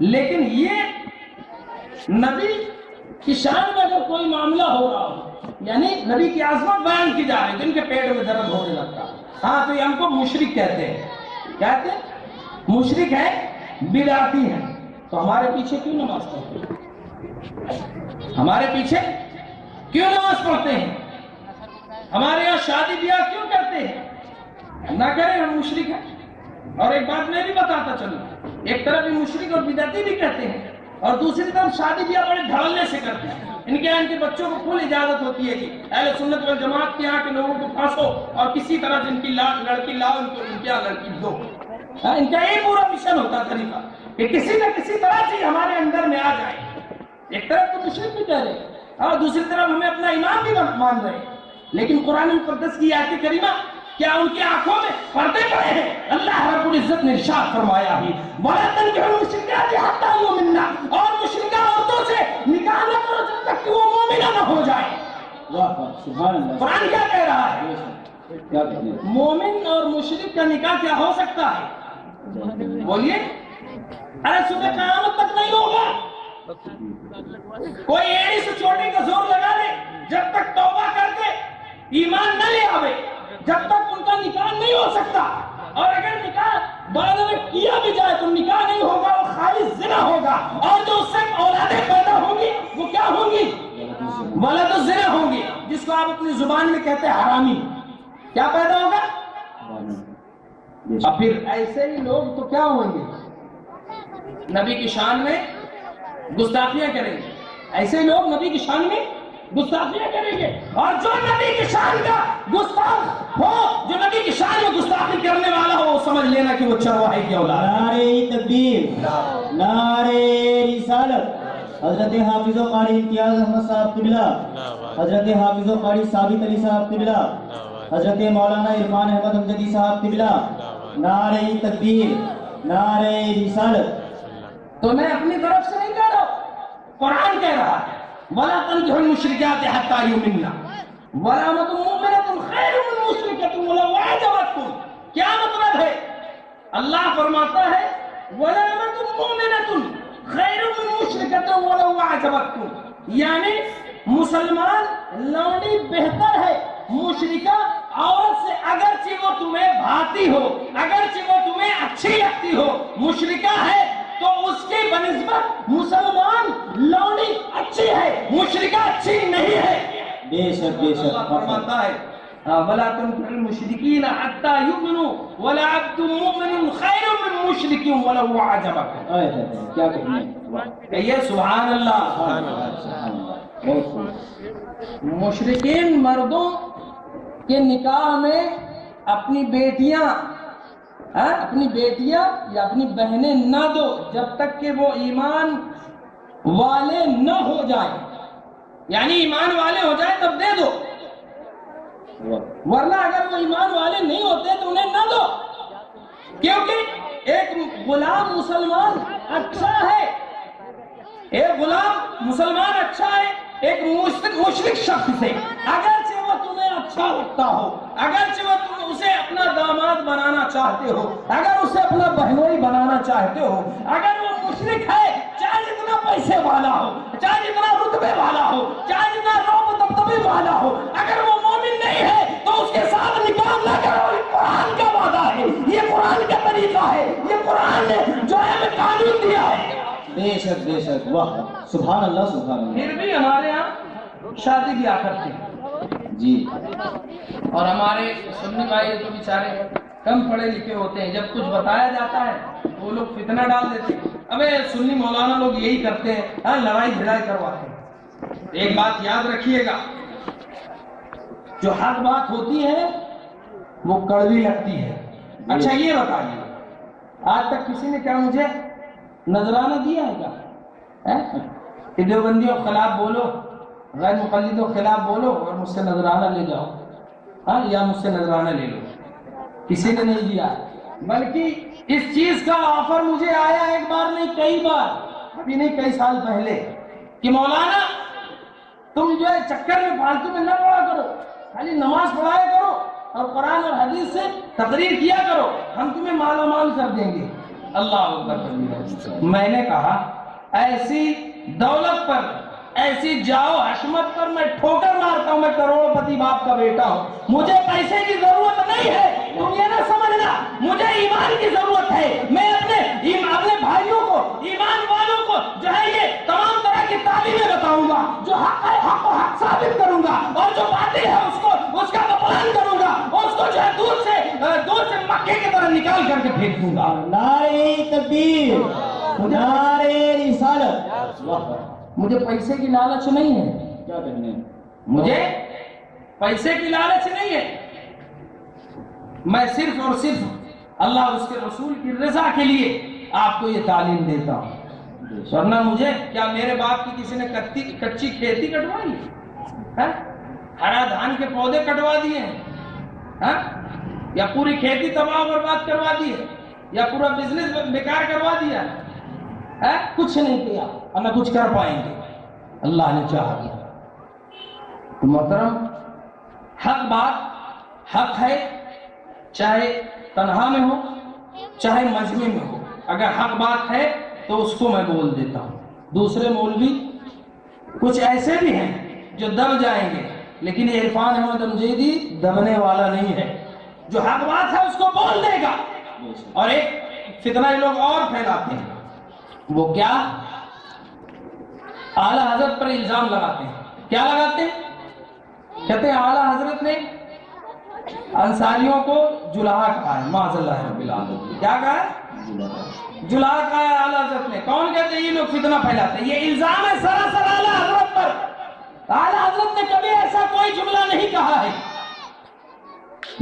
لیکن یہ نبی کی شان میں اگر کوئی معاملہ ہو رہا ہو، یعنی نبی کی عظمت بیان کی جا رہی ہے، جن کے پیٹ میں درد ہونے لگتا، ہاں تو یہ ہم کو مشرک کہتے ہیں. کہتے ہیں مشرک ہے، بدعتی ہے. تو ہمارے پیچھے کیوں نماز پڑھتے ہیں؟ ہمارے پیچھے کیوں نماز پڑھتے ہیں؟ ہمارے یہاں شادی بیاہ کیوں کرتے ہیں؟ نہ کریں، ہم مشرک ہیں. اور ایک بات میں بھی بتاتا چلوں، ایک طرف بھی مشرک اور بدعتی بھی کہتے ہیں، اور دوسری طرف شادی بیاہ بڑے دھڑلے سے کرتے ہیں. ان کے بچوں کو کھل اجازت ہوتی ہے کہ اہل سنت والجماعت کے یہاں کے لوگوں کو پھانسو اور کسی طرح جن کی لڑکی لاؤ، ان کو ان کے یہاں لڑکی دو. ان کا یہ پورا مشن ہوتا طریقہ کہ کسی نہ کسی طرح سے ہمارے اندر میں آ جائے. ایک طرف تو مشرک بھی کہہ رہے اور دوسری طرف ہمیں اپنا امام بھی مان رہے. لیکن قرآن مقدس کی آیت کریمہ کیا ان کی آنکھوں میں پردے پڑے ہیں؟ اللہ رب العزت نے ارشاد فرمایا ہے وَلَا تَنكِحُوا الْمُشْرِكَاتِ حَتَّىٰ يُؤْمِنَّ، اور مشرکہ عورتوں سے نکاح نہ کرو جب تک کہ وہ مومنہ نہ ہو جائے. قرآن کیا کہہ رہا ہے؟ مومن اور مشرک کا نکاح کیا ہو سکتا ہے؟ بولیے. ارے صبح قیامت تک نہیں ہوگا. کوئی ایڑی سے چوٹی کا زور لگا دے، جب تک توبہ کر کے ایمان نہ لے آوے جب تک ان کا نکاح نہیں ہو سکتا. اور اگر نکاح بعد میں کیا بھی جائے تو نکاح نہیں ہوگا، وہ خالص زنا ہوگا. اور جو اس سے اولادیں پیدا ہوں گی وہ کیا ہوں گی؟ ولد الزنا ہوں گی، جس کو آپ اپنی زبان میں کہتے ہیں حرامی. کیا پیدا ہوگا؟ اب پھر ایسے ہی لوگ تو کیا ہوئیں گے؟ نبی کی شان میں گستاخیاں کریں گے. ایسے لوگ نبی کی شان میں گستاخیاں کریں گے. اور جو نبی کی شان کا گستاخ ہو، جو نبی کی شان میں گستاخی کرنے والا ہو، وہ سمجھ لینا کہ وہ چرواہے کی اولاد. نعرہ تکبیر، نعرہ رسالت. حضرت حافظ و قاری امتیاز احمد صاحب قبلہ، حضرت حافظ و قاری ثابت علی صاحب قبلہ، حضرت مولانا عرفان احمد امجدی صاحب قبلہ. نعرہ تکبیر، نعرہ رسالت. تو میں اپنی طرف سے نہیں کہہ رہا ہوں، قرآن کہہ رہا ہے وَلَا تَنكِحُوا الْمُشْرِكَاتِ حَتَّىٰ يُؤْمِنَّ وَلَأَمَةٌ مُؤْمِنَةٌ خَيْرٌ مِّن مُشْرِكَةٍ وَلَوْ أَعْجَبَتْكُمْ. کیا مطلب ہے؟ اللہ فرماتا ہے وَلَأَمَةٌ مُؤْمِنَةٌ خَيْرٌ مِّن مُشْرِكَةٍ وَلَوْ أَعْجَبَتْكُمْ، یعنی مسلمان لونڈی بہتر ہے مشرکہ عورت سے، اگرچہ وہ تمہیں بھاتی ہو، اگرچہ وہ تمہیں اچھی لگتی ہو. مشرکہ ہے تو اس کی بنسبت مسلمان لونڈی اچھی ہے، مشرکہ اچھی نہیں ہے. بے شک بے شک. اللہ فرماتا ہے وَلَا تُنكِحُوا الْمُشْرِكِينَ حَتَّىٰ يُؤْمِنُوا وَلَعَبْدٌ مُؤْمِنٌ خَيْرٌ مِّن مُّشْرِكٍ وَلَوْ أَعْجَبَكُمْ. کیا کہنے؟ کہیے سبحان اللہ. مشرکین مردوں کے نکاح میں اپنی بیٹیاں یا اپنی بہنیں نہ دو جب تک کہ وہ ایمان والے نہ ہو جائیں. یعنی ایمان والے ہو جائیں تب دے دو، ورنہ اگر وہ ایمان والے نہیں ہوتے تو انہیں نہ دو. کیونکہ ایک غلام مسلمان اچھا ہے، ایک غلام مسلمان اچھا ہے ایک مشرک شخص سے. اگرچہ وہ تمہیں اچھا لگتا ہو، اگرچہ وہ تم اسے اپنا داماد بنانا چاہتے ہو، اگر اسے اپنا بہنوئی بنانا چاہتے ہو، اگر وہ مشرک ہے چاہے جتنا پیسے والا ہو، چاہے جتنا رتبے والا ہو، چاہے جتنا رعب و دبدبے والا ہو، اگر وہ مومن نہیں ہے تو اس کے ساتھ نکاح نہ کرو. یہ قرآن کا وعدہ ہے، یہ قرآن کا طریقہ ہے، یہ قرآن نے جو ہے قانون دیا ہے. بے شک بے شک. واہ سبحان اللہ سبحان اللہ. پھر بھی ہمارے یہاں شادی بیاہ کرتے ہیں جی. اور ہمارے سنی بھائی تو بیچارے کم پڑھے لکھے ہوتے ہیں، جب کچھ بتایا جاتا ہے وہ لوگ فتنہ ڈال دیتے ہیں. ابے سنی مولانا لوگ یہی کرتے ہیں، ہاں لڑائی بھڑائی کرواتے ہیں. ایک بات یاد رکھیے گا، جو حق بات ہوتی ہے وہ کڑوی لگتی ہے. اچھا یہ بتائیے آج تک کسی نے کیا مجھے نذرانہ دیا ہے کیا کہ دیوبندیوں خلاف بولو، غیر مقلدوں خلاف بولو اور مجھ سے نذرانہ لے جاؤ، ہاں یا مجھ سے نذرانہ لے لو؟ کسی نے نہیں دیا. بلکہ اس چیز کا آفر مجھے آیا ایک بار نہیں کئی بار، ابھی نہیں کئی سال پہلے، کہ مولانا تم جو ہے چکر میں فالتو میں نہ پڑھا کرو، خالی نماز پڑھایا کرو اور قرآن اور حدیث سے تقریر کیا کرو، ہم تمہیں مالا مال کر دیں گے. اللہ اکبر کبیرہ۔ میں نے کہا ایسی دولت پر، ایسی جاؤ حشمت پر میں ٹھوکر مارتا ہوں، میں کروڑ پتی باپ کا بیٹا ہوں، مجھے پیسے کی ضرورت نہیں ہے، تم یہ نہ سمجھنا، مجھے ایمان کی ضرورت ہے۔ میں اپنے بھائیوں کو، ایمان والوں کو جو ہے یہ تمام طرح کی تعلیمیں بتاؤں گا، جو حق ہے حق کو حق ثابت کروں گا، اور جو باطل ہے اس کا بطلان کروں گا، اور اس کو جو ہے دور سے مکے کی طرح نکال کر کے پھینک دوں گا۔ نعرہ تکبیر، نعرہ رسالت۔ مجھے پیسے کی لالچ نہیں ہے، کیا کہنے ہیں؟ مجھے پیسے کی لالچ نہیں ہے، میں صرف اور صرف اللہ اور اس کے رسول کی رضا کے لیے آپ کو یہ تعلیم دیتا ہوں۔ ورنہ مجھے کیا میرے باپ کی کسی نے کچی کھیتی کٹوائی ہے؟ ہرا دھان کے پودے کٹوا دیے ہیں، یا پوری کھیتی تباہ و برباد کروا دی ہے، یا پورا بزنس بیکار کروا دیا ہے؟ کچھ نہیں کیا اور نہ کچھ کر پائیں گے، اللہ نے چاہا کیا۔ تو محترم، حق بات حق ہے، چاہے تنہا میں ہو چاہے مجمع میں ہو، اگر حق بات ہے تو اس کو میں بول دیتا ہوں۔ دوسرے مولوی کچھ ایسے بھی ہیں جو دب جائیں گے، لیکن یہ عرفان احمد امجدی دبنے والا نہیں ہے، جو حق بات ہے اس کو بول دے گا۔ اور ایک فتنہ یہ لوگ اور پھیلاتے ہیں، وہ کیا؟ اعلیٰ حضرت پر الزام لگاتے ہیں۔ کیا لگاتے ہیں؟ کہتے ہیں اعلیٰ حضرت نے انصاریوں کو جلہا کہا ہے، معاذ اللہ رب العالمین۔ کیا کہا ہے؟ جلہا کہا ہے اعلیٰ حضرت نے۔ کون کہتے ہیں؟ یہ لوگ فتنہ پھیلاتے ہیں، یہ الزام ہے سراسر اعلیٰ حضرت پر۔ اعلیٰ حضرت نے کبھی ایسا کوئی جملہ نہیں کہا ہے۔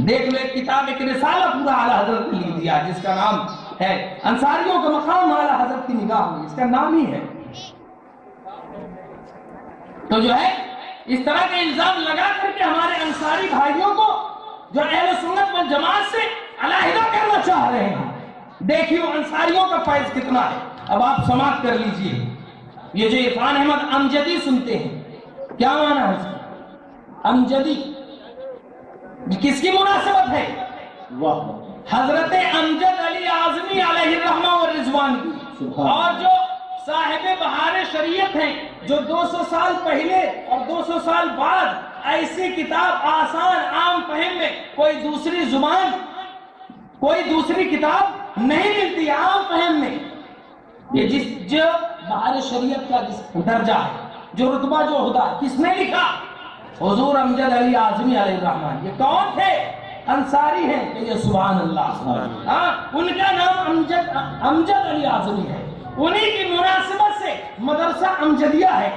دیکھ لو، ایک کتاب، ایک رسالہ پورا اعلیٰ حضرت نے لکھ دیا جس کا نام ہے انصاریوں کا مقام اعلیٰ حضرت کی نگاہ میں، اس کا نام ہی ہے۔ تو جو ہے اس طرح کے الزام لگا کر کے ہمارے انصاری بھائیوں کو جو اہل سنت والجماعت سے علیحدہ کرنا چاہ رہے ہیں۔ دیکھیے انصاریوں کا فیض کتنا ہے۔ اب آپ سماعت کر لیجئے، یہ جو عرفان احمد امجدی سنتے ہیں، کیا معنی ہے اس کا؟ امجدی کس کی مناسبت ہے؟ حضرت امجد علی اعظمی علیہ الرحمہ والرضوان کی، اور جو صاحب بہار شریعت ہیں، جو 200 سال پہلے اور 200 سال بعد ایسی کتاب آسان عام فہم میں کوئی دوسری زبان، کوئی دوسری کتاب نہیں ملتی عام فہم میں، یہ جو بہار شریعت کا جس درجہ ہے، جو رتبہ، جو عہدہ، کس نے لکھا؟ حضور امجد علی اعظمی علیہ الرحمن۔ یہ کون تھے؟ انصاری ہیں کہ یہ سبحان اللہ، ان کا نام امجد علی اعظمی ہے، انہی کی مناسبت سے مدرسہ امجدیہ ہے،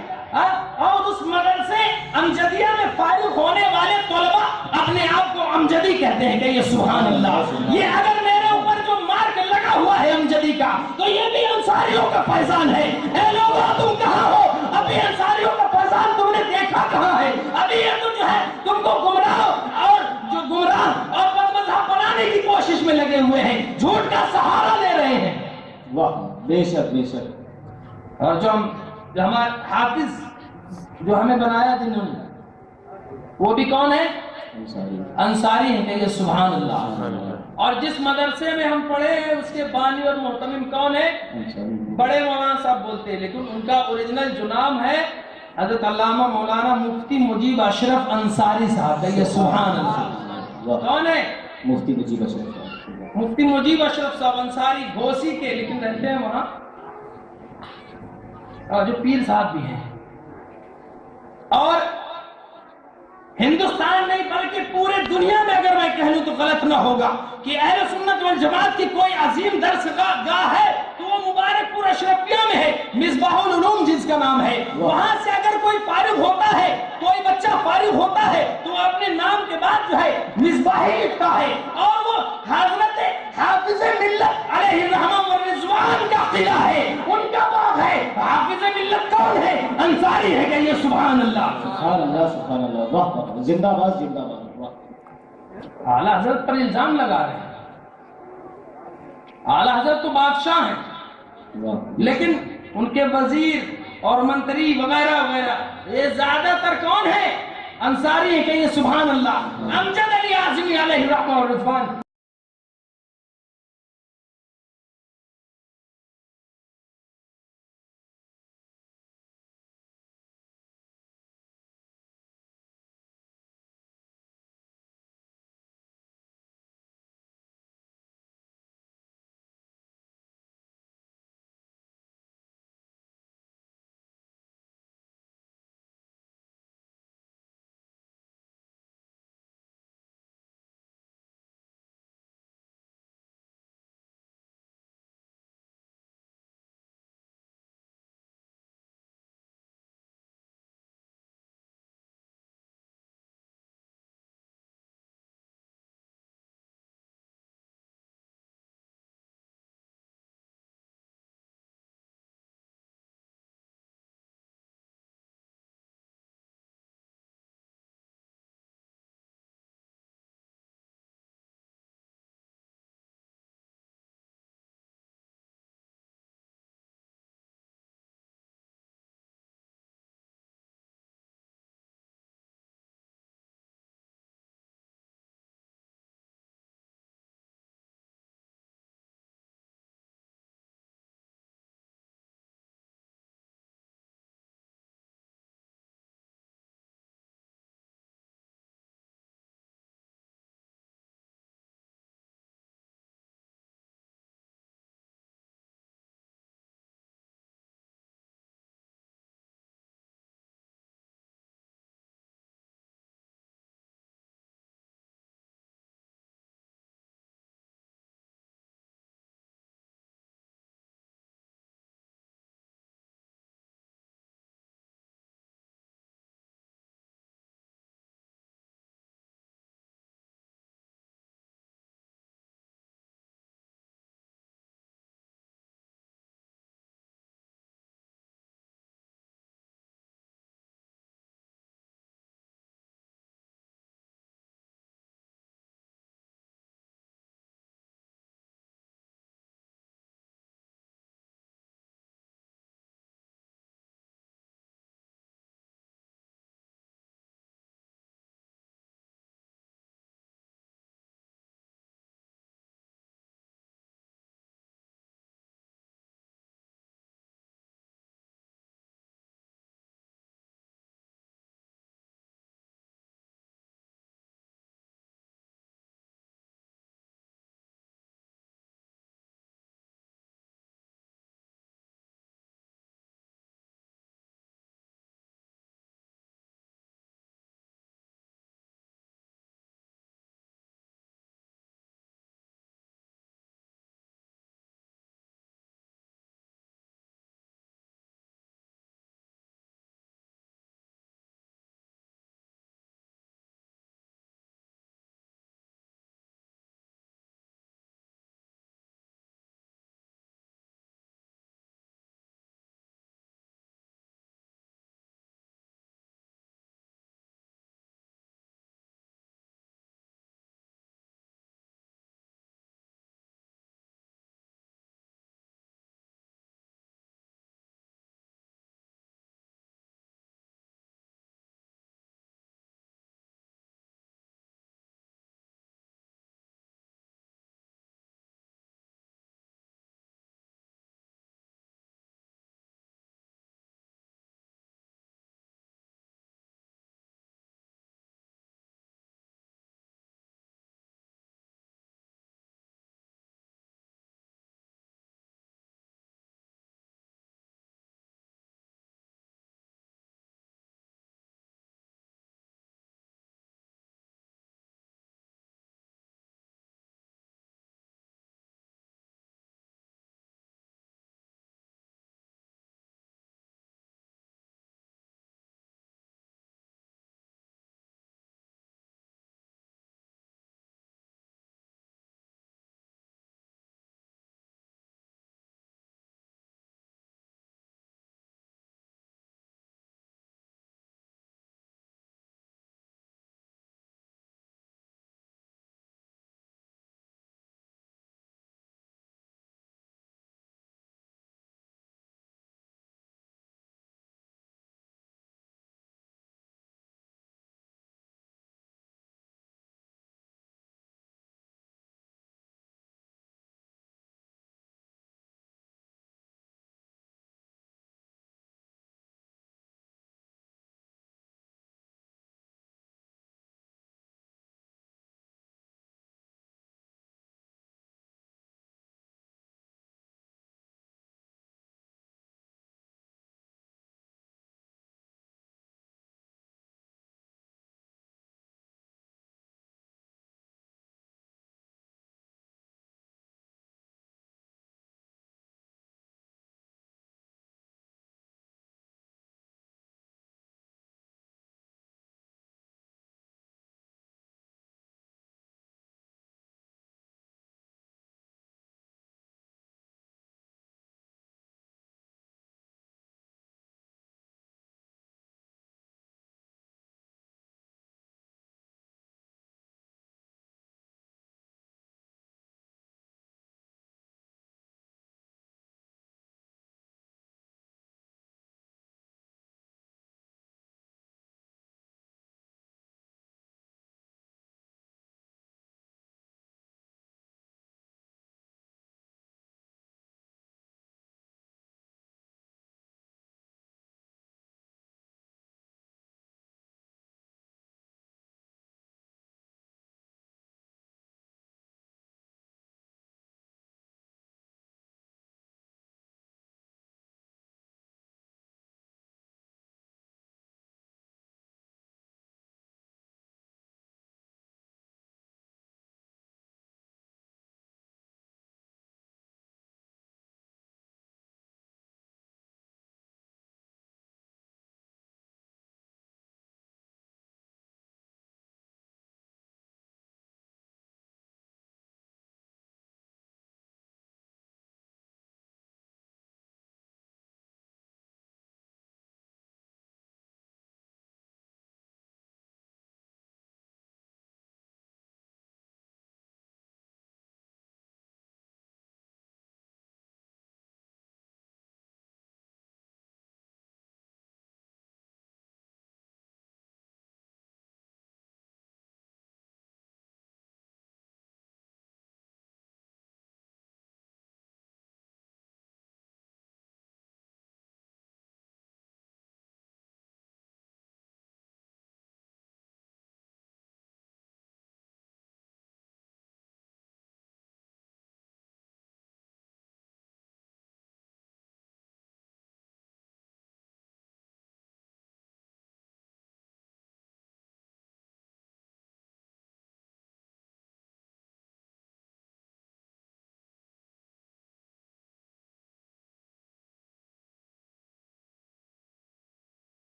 اور اس مدرسے امجدیہ میں فارغ ہونے والے طلبہ اپنے آپ کو امجدی کہتے ہیں کہ یہ سبحان اللہ۔ یہ اگر میرے اوپر جو مارک لگا ہوا ہے امجدی کا، تو یہ بھی انصاریوں کا فیضان ہے۔ اے لوگو، تم کہاں ہو؟ ابھی انصاریوں کا فیضان تم نے دیکھا کہاں ہے؟ ابھی یہ تو جو ہے تم کو گمراہ اور بدمذہب بنانے کی کوشش میں لگے ہوئے ہیں، جھوٹ کا سہارا لے رہے ہیں۔ واہ، بے شک بے شک۔ اور جو ہمارے حافظ جو ہمیں بنایا جنہوں نے، وہ بھی کون ہے؟ انصاری ہیں کہ یہ سبحان اللہ۔ اور جس مدرسے میں ہم پڑھے ہیں اس کے بانی اور محتمم کون ہے؟ بڑے مولانا صاحب بولتے ہیں، لیکن ان کا اوریجنل جو نام ہے حضرت علامہ مولانا مفتی مجیب اشرف انصاری صاحب ہے، یہ سبحان اللہ۔ کون ہے؟ مفتی مجیب اشرف صاحب۔ مفتی مجیب اشرف صاحب انصاری، گھوسی کے، لیکن رہتے ہیں وہاں، اور جو پیر صاحب بھی ہیں۔ اور ہندوستان نہیں بلکہ پورے دنیا میں اگر میں کہہ لوں تو غلط نہ ہوگا کہ اہل سنت والجماعت کی کوئی عظیم درس گاہ ہے تو وہ مبارک پور اشرفیہ میں ہے، مصباح العلوم جس کا نام ہے۔ وہاں سے اگر کوئی فارغ ہوتا ہے، کوئی بچہ فارغ ہوتا ہے، تو وہ اپنے نام کے بعد جو ہے مصباحی لکھتا ہے، اور وہ حضرت حافظ ملت علیہ الرحمہ والرضوان کا قلعہ ہے، ان کا باغ ہے۔ حافظ ملت کون ہے؟ انصاری ہے کہ یہ سبحان اللہ۔ سبحان اللہ سبحان اللہ، واہ، زندہ باد زندہ باد، واہ۔ اعلیٰ حضرت پر الزام لگا رہے ہیں۔ اعلیٰ حضرت تو بادشاہ ہیں، لیکن ان کے وزیر اور منتری وغیرہ وغیرہ یہ زیادہ تر کون ہے؟ انصاری ہیں کہ یہ سبحان اللہ۔ امجد علی اعظمی علیہ الرحمہ والرضوان